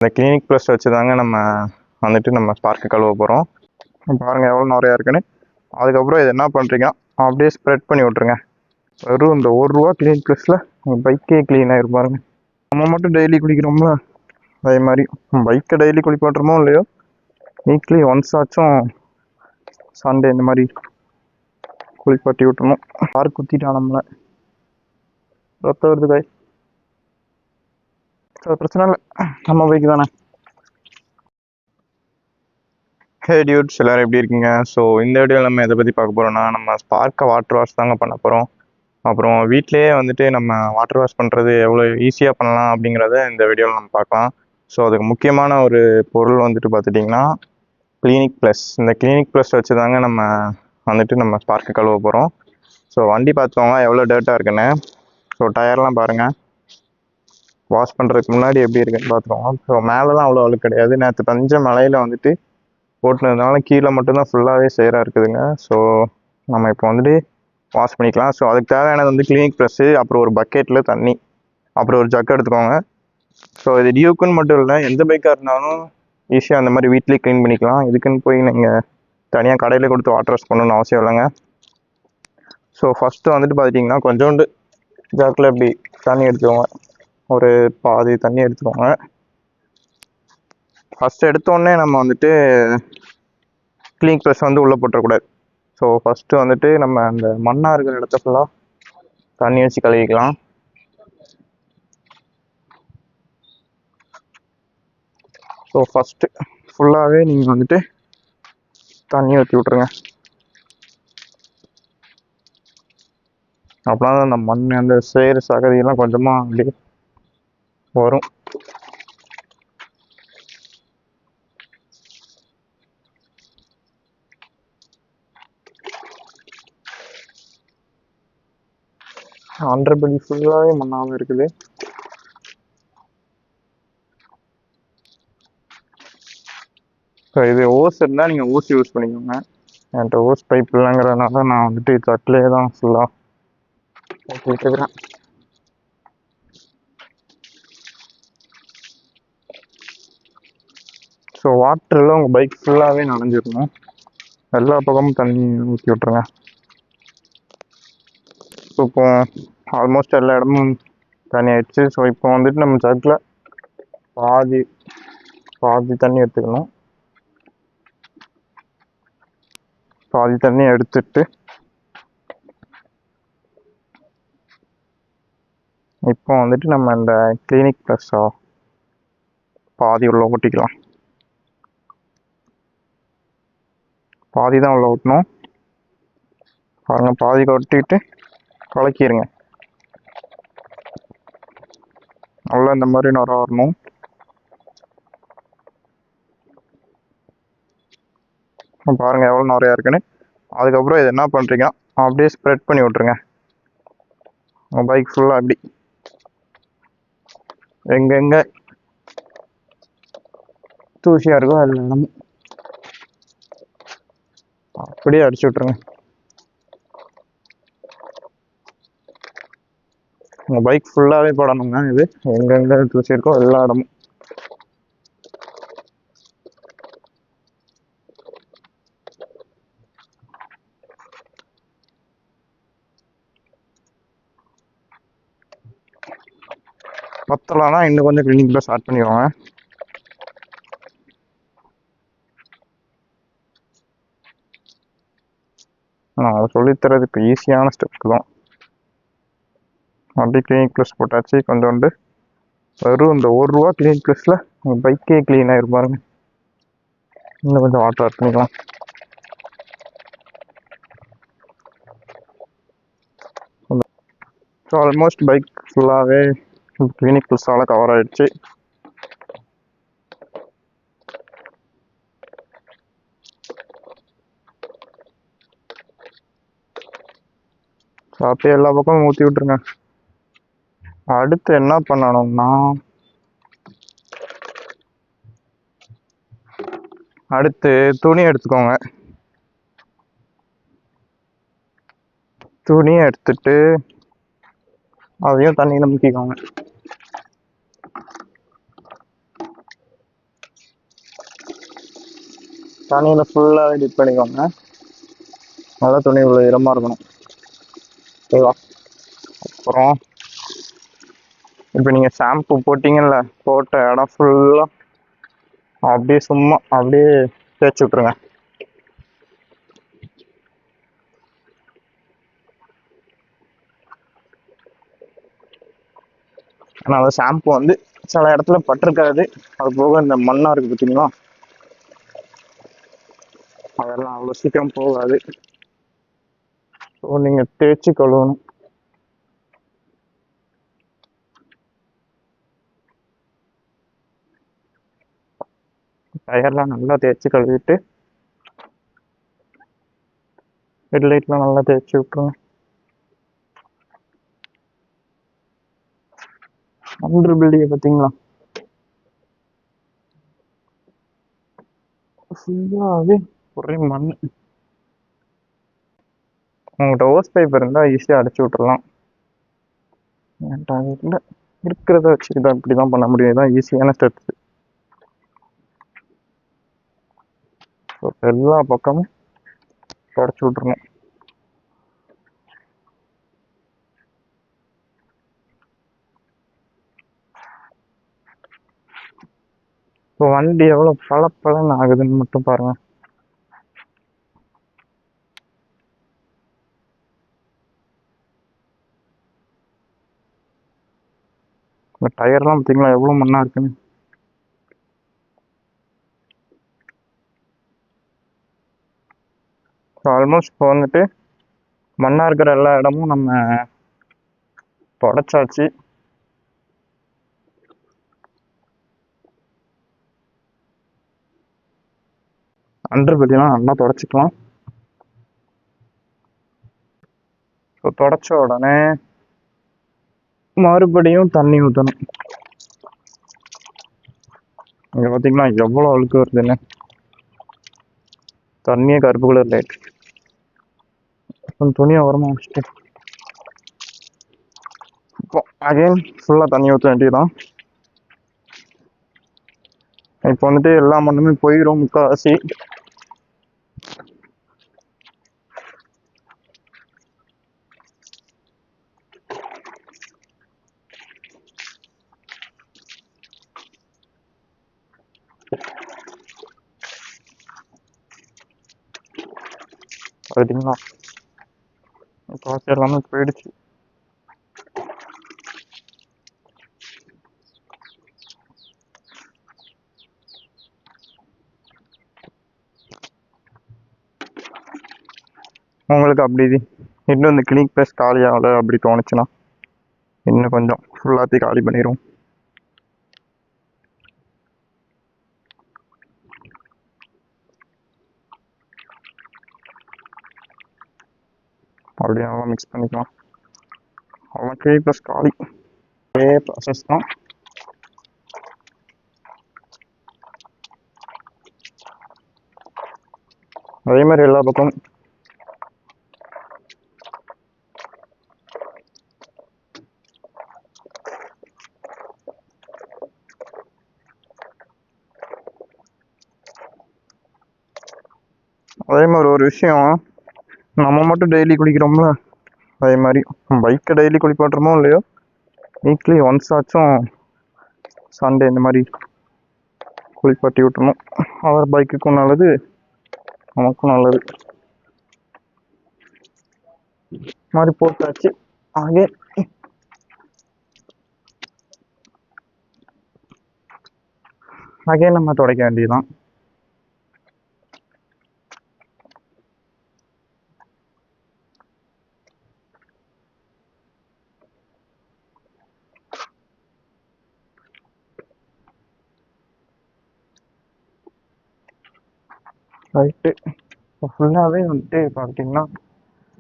இந்த clinic plus வச்சு தாங்க நம்ம வந்துட்டு நம்ம ஸ்பார்க்கு கழுவ போகிறோம். பாருங்கள் எவ்வளோ நிறையா இருக்குன்னு. அதுக்கப்புறம் இது என்ன பண்ணுறீங்க, அப்படியே ஸ்ப்ரெட் பண்ணி விட்ருங்க. வெறும் இந்த ₹1 கிளினிக் ப்ளஸில் உங்கள் பைக்கே க்ளீன் ஆகிருப்பாருங்க. நம்ம மட்டும் டெய்லி குளிக்கிறோம்ல, அதே மாதிரி பைக்கை டெய்லி குளிப்பாட்டுறமோ இல்லையோ, வீக்லி ஒன்ஸ் ஆச்சும் சண்டே இந்த மாதிரி குளிப்பாட்டி விட்டுணும். யார் குத்திட்டா நம்மளை, ரத்தம் வருது காய், பிரச்சனை இல்லை, நம்ம பைக்கு தானே. ஹே டியூட்ஸ், எல்லோரும் எப்படி இருக்கீங்க? ஸோ இந்த வீடியோவில் நம்ம எதை பற்றி பார்க்க போகிறோம்னா, நம்ம ஸ்பார்க்கை வாட்டர் வாஷ் தாங்க பண்ண போகிறோம். அப்புறம் வீட்டிலேயே வந்துட்டு நம்ம வாட்டர் வாஷ் பண்ணுறது எவ்வளோ ஈஸியாக பண்ணலாம் அப்படிங்கிறத இந்த வீடியோவில் நம்ம பார்க்கலாம். ஸோ அதுக்கு முக்கியமான ஒரு பொருள் வந்துட்டு பார்த்துட்டிங்கன்னா கிளினிக் ப்ளஸ். இந்த கிளினிக் ப்ளஸ் வச்சு தாங்க நம்ம வந்துட்டு நம்ம ஸ்பார்க்கை கழுவ போகிறோம். ஸோ வண்டி பார்த்துக்கோங்க எவ்வளோ டேர்ட்டாக இருக்குன்னு. ஸோ டயர்லாம் பாருங்கள், வாஷ் பண்ணுறதுக்கு முன்னாடி எப்படி இருக்குன்னு பார்த்துக்கோங்க. ஸோ மேலெலாம் அவ்வளோ அழுக்கு கிடையாது. நேற்று பஞ்ச மலையில் வந்துட்டு போட்டுனதுனால கீழே மட்டும்தான் ஃபுல்லாகவே சேராக இருக்குதுங்க. ஸோ நம்ம இப்போ வந்துட்டு வாஷ் பண்ணிக்கலாம். ஸோ அதுக்கு தேவையானது வந்து கிளினிக் ப்ளஸ்ஸு, அப்புறம் ஒரு பக்கெட்டில் தண்ணி, அப்புறம் ஒரு ஜக் எடுத்துக்கோங்க. ஸோ இது டியூக்குன்னு மட்டும் இல்லை, எந்த பைக்காக இருந்தாலும் ஈஸியாக அந்த மாதிரி வீட்லேயே க்ளீன் பண்ணிக்கலாம். இதுக்குன்னு போய் நீங்கள் தனியாக கடையில் கொடுத்து வாட்டர் வாஷ் பண்ணணும்னு அவசியம் இல்லைங்க. ஸோ ஃபஸ்ட்டு வந்துட்டு பார்த்துட்டிங்கன்னா கொஞ்சோண்டு ஜாக்கில் இப்படி தண்ணி எடுத்துக்கோங்க, ஒரு பாதி தண்ணி எடுத்துக்கோங்க. ஃபஸ்ட்டு எடுத்தோடனே நம்ம வந்துட்டு கிளினிக் ப்ளஸ் வந்து உள்ளே போட்டுறக்கூடாது. ஸோ ஃபஸ்ட்டு வந்துட்டு நம்ம அந்த மண்ணாக இருக்கிற இடத்த ஃபுல்லாக தண்ணி வச்சு கழுவிக்கலாம். ஸோ ஃபஸ்ட்டு ஃபுல்லாகவே நீங்கள் வந்துட்டு தண்ணி ஊற்றி விட்ருங்க. அப்படின்னா தான் அந்த மண், அந்த சேறு சகதியெல்லாம் கொஞ்சமாக அப்படியே வரும். அண்டர்படி ஃபுல்லாகவே மண்ணாகவும் இருக்குது. ஸோ இது ஓஸ் இருந்தால் நீங்கள் ஓஸ் யூஸ் பண்ணிக்கோங்க. என்கிட்ட ஓஸ் பைப் இல்லைங்கிறதுனால நான் வந்துட்டு தட்டிலே தான் ஃபுல்லாக ஊற்றிட்டுருக்கிறேன். ஸோ வாட்டரில் உங்கள் பைக் ஃபுல்லாகவே நனைஞ்சிடணும். எல்லா பக்கமும் தண்ணி ஊற்றி விட்ருங்க. ஸோ இப்போ ஆல்மோஸ்ட் எல்லா இடமும் தண்ணி ஆயிடுச்சு. ஸோ இப்போ வந்துட்டு நம்ம ஜக்கில் பாதி தண்ணி எடுத்துக்கணும். பாதி தண்ணி எடுத்துட்டு இப்போ வந்துட்டு நம்ம இந்த கிளினிக் ப்ளஸ்ஸா பாதி உள்ள ஊற்றிக்கலாம். பாதி தான் உள்ள ஊற்றணும் பாருங்கள். பாதி கொட்டிட்டு கலக்கிடுங்க. நல்லா இந்த மாதிரி நுர வரணும். பாருங்கள் எவ்வளோ நிறையா இருக்குன்னு. அதுக்கப்புறம் இது என்ன பண்ணுறீங்க, அப்படியே ஸ்ப்ரெட் பண்ணி விட்ருங்க. உங்கள் பைக் ஃபுல்லாக அப்படி எங்கெங்கே தூசியாக இருக்கோ எல்லா இடமும் அப்படியே அடிச்சு விட்ருங்க. உங்கள் பைக் ஃபுல்லாகவே போடணுங்க. இது எங்கெங்கே தூசி இருக்கோ எல்லா இடமும். பத்தலைன்னா இன்னும் கொஞ்சம் கிளினிக்கில் ஸ்டார்ட் பண்ணிடுவாங்க. நான் அதை சொல்லித்தரது இப்போ ஈஸியான ஸ்டெப்ஸ் தான். அப்படியே கிளினிக் ப்ளஸ் போட்டாச்சு. கொஞ்சோண்டு வெறும் இந்த ₹1 கிளினிக் ப்ளஸில் உங்கள் பைக்கே க்ளீன் ஆகிருப்பாருங்க. இன்னும் கொஞ்சம் வாட்டர் ஆட் பண்ணிக்கலாம். ஸோ ஆல்மோஸ்ட் பைக் ஃபுல்லாகவே கிளினிக் ப்ளஸ்ஸால் கவர் ஆகிடுச்சு. ஸோ அப்படியே எல்லா பக்கமும் ஊற்றி விட்ருங்க. அடுத்து என்ன பண்ணணும்னா, அடுத்து துணி எடுத்துக்கோங்க. துணியை எடுத்துட்டு அதையும் தண்ணியில் முக்கிக்கோங்க. தண்ணியில் ஃபுல்லாக டிப் பண்ணிக்கோங்க. நல்லா துணி இவ்வளோ ஈரமாக இருக்கணும். ஓகேவா? அப்புறம் இப்போ நீங்கள் ஷாம்பு போட்டிங்கல்ல, போட்ட இடம் ஃபுல்லாக அப்படியே சும்மா அப்படியே தேய்ச்சி விட்ருங்க. ஆனால் அந்த ஷாம்பு வந்து சில இடத்துல பட்டிருக்காது. அது போக இந்த மண்ணாக இருக்குது பார்த்தீங்களா, அதெல்லாம் அவ்வளோ சீக்கிரம் போகாது. ஸோ நீங்கள் தேய்ச்சி கழுவணும். டயர்லாம் நல்லா தேய்ச்சி கழுவிட்டு ஹெட்லைட்லாம் நல்லா தேய்ச்சி விட்ருங்க. அண்டர் பில்டிங்கை பார்த்தீங்களா, ஃபுல்லாகவே ஒரே மண். உங்கள்கிட்ட ஓஸ் பைப் இருந்தால் ஈஸியாக அடைச்சி விட்றலாம். என்கிட்ட அது இல்லை. இருக்கிறத வச்சு தான் இப்படி தான் பண்ண முடியும். இதுதான் ஈஸியான ஸ்டெப்ஸ். ஸோ எல்லா பக்கமும் தொடச்சி விட்றணும். இப்போ வண்டி எவ்வளோ பளபளன்னு ஆகுதுன்னு மட்டும் பாருங்க. இந்த டயர்லாம் பார்த்தீங்களா எவ்வளோ மண்ணாக இருக்குன்னு. ஸோ ஆல்மோஸ்ட் இப்போ வந்துட்டு மண்ணாக இருக்கிற எல்லா இடமும் நம்ம தொடச்சாச்சு. அண்டர் பெல்லிலாம் நல்லா தொடச்சிக்கலாம். ஸோ தொடச்ச உடனே மறுபடியும் தண்ணி ஊற்றணும். இங்கே பார்த்தீங்கன்னா எவ்வளோ அழுக்கு வருதுன்னு. தண்ணியே கருப்பு கலர் லைட். துணியை உரமாக வச்சுட்டு இப்போ அகைன் ஃபுல்லாக தண்ணி ஊற்ற வேண்டியதுதான். இப்போ வந்துட்டு எல்லா மண்ணுமே போயிடும் முக்கால்வாசி. பார்த்தீங்களா, முக்கால்வாசி எல்லாமே போயிடுச்சு. உங்களுக்கு அப்படி இன்னும் இந்த கிளினிக் ப்ளஸ் காலி ஆகலை அப்படி தோணுச்சுன்னா இன்னும் கொஞ்சம் ஃபுல்லாத்தையும் காலி பண்ணிடும். அப்படியே நல்லா மிக்ஸ் பண்ணிக்கலாம். அவ்வளோ கிளினிக் ப்ளஸ் காலி. அதே ப்ராசஸ் தான். அதே மாதிரி எல்லா பக்கமும் அதே மாதிரி ஒரு விஷயம், நம்ம மட்டும் டெய்லி குளிக்கிறோம்ல, அதே மாதிரி பைக்கை டெய்லி குளிப்பாட்டுறமோ இல்லையோ, வீக்லி ஒன்ஸ் ஆச்சும் சண்டே இந்த மாதிரி குளிப்பாட்டி விட்டுணும். அவர் பைக்குக்கும் நல்லது, நமக்கும் நல்லது. மாதிரி போட்டாச்சு. ஆகே நம்ம துடைக்க வேண்டியதுதான். ரைட்டு. இப்போ ஃபுல்லாகவே வந்துட்டு பார்த்தீங்கன்னா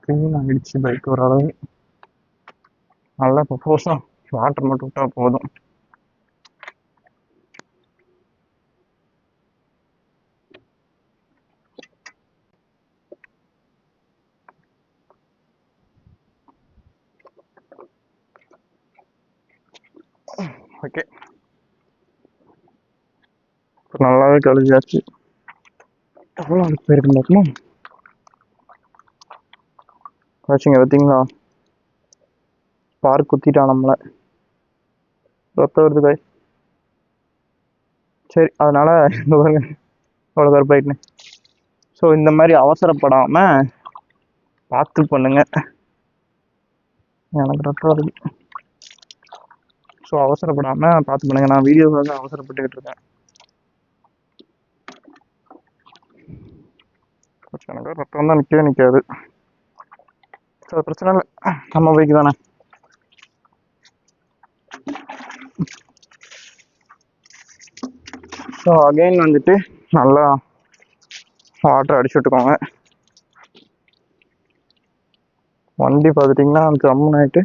க்ளீன் ஆகிடுச்சு பைக் ஓரளவு. நல்லா இப்போ ஃபோர்ஸாக வாட்டர் மட்டும் விட்டால் போதும். ஓகே, நல்லாவே கழுவியாச்சு. எவ்வளோ அழுக்கு போயிருக்கு பார்க்குமா காய்ச்சிங்க பார்த்தீங்களா பார்க் குத்திட்டான் நம்மளை ரத்தம் வருது காய் சரி அதனால இந்த பாருங்க அவ்வளோ கருப்பாயிட்டுனேன் ஸோ இந்த மாதிரி அவசரப்படாமல் பார்த்து பண்ணுங்க எனக்கு ரத்தம் வருது ஸோ அவசரப்படாமல் பார்த்து பண்ணுங்க நான் வீடியோக்காக அவசரப்பட்டுக்கிட்டு இருக்கேன் எனக்கு ரத்தம் தான் நிற்கவே நிற்காது ஸோ பிரச்சனை இல்லை நம்ம பைக்கு தானே ஸோ அகைன் வந்துட்டு நல்லா வாட்டர் அடிச்சு விட்டுக்கோங்க வண்டி பார்த்துட்டிங்கன்னா ஜம்முன்னு ஆகிட்டு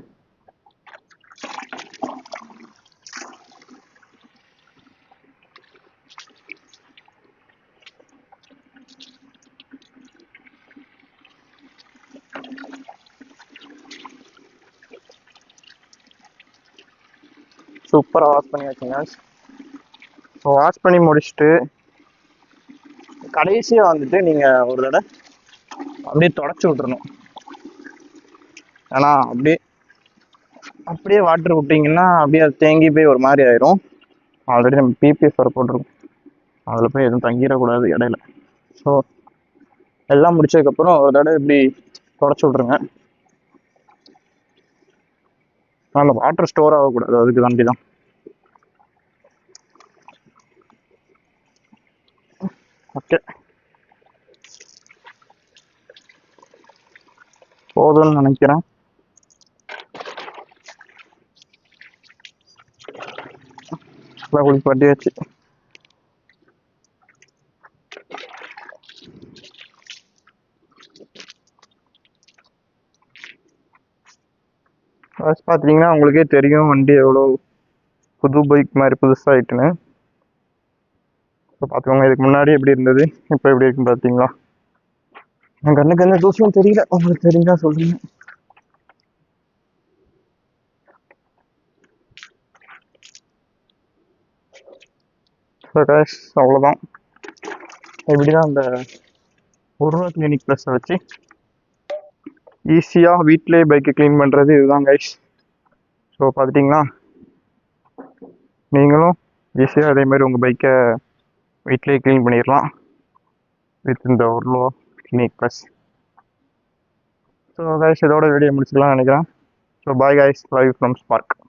சூப்பராக வாஷ் பண்ணி வச்சுங்க ஸோ வாஷ் பண்ணி முடிச்சுட்டு கடைசியாக வந்துட்டு நீங்கள் ஒரு தடவை அப்படியே தொடச்சி விட்றணும் ஏன்னா அப்படியே வாட்டர் விட்டிங்கன்னா அப்படியே அது தேங்கி போய் ஒரு மாதிரி ஆயிரும் ஆல்ரெடி நம்ம பிபிஎஃப் வர போட்டிருக்கோம் அதில் போய் எதுவும் தங்கிடக்கூடாது இடையில ஸோ எல்லாம் முடிச்சதுக்கப்புறம் ஒரு தடவை இப்படி தொடச்சி விட்ருங்க அந்த வாட்டர் ஸ்டோர் ஆகக்கூடாது அதுக்கு தாண்டி தான் ஓகே போதும்னு நினைக்கிறேன் குளிப்பாட்டியாச்சு பார்த்தீங்கன்னா உங்களுக்கே தெரியும் வண்டி எவ்வளோ புது பைக் மாதிரி புதுசாகிட்டுன்னு இப்போ பார்த்துக்கோங்க இதுக்கு முன்னாடி எப்படி இருந்தது இப்போ எப்படி இருக்குன்னு பார்த்தீங்களா என் கண்ணுக்கு எந்த தூசியும் தெரியல உங்களுக்கு தெரிஞ்சா சொல்லுங்க அவ்வளோதான் இப்படிதான் அந்த உருவா கிளினிக் ப்ளஸை வச்சு ஈஸியாக வீட்டிலே பைக்கை க்ளீன் பண்ணுறது இதுதான் கைஸ் ஸோ பார்த்துட்டிங்களா நீங்களும் ஈஸியாக அதே மாதிரி உங்கள் பைக்கை வீட்டிலே க்ளீன் பண்ணிடலாம் வித் இந்த உருவா கிளினிக் ப்ளஸ் ஸோ கைஸ் இதோட வீடியோ முடிச்சுக்கலாம்னு நினைக்கிறேன் so bye guys live from spark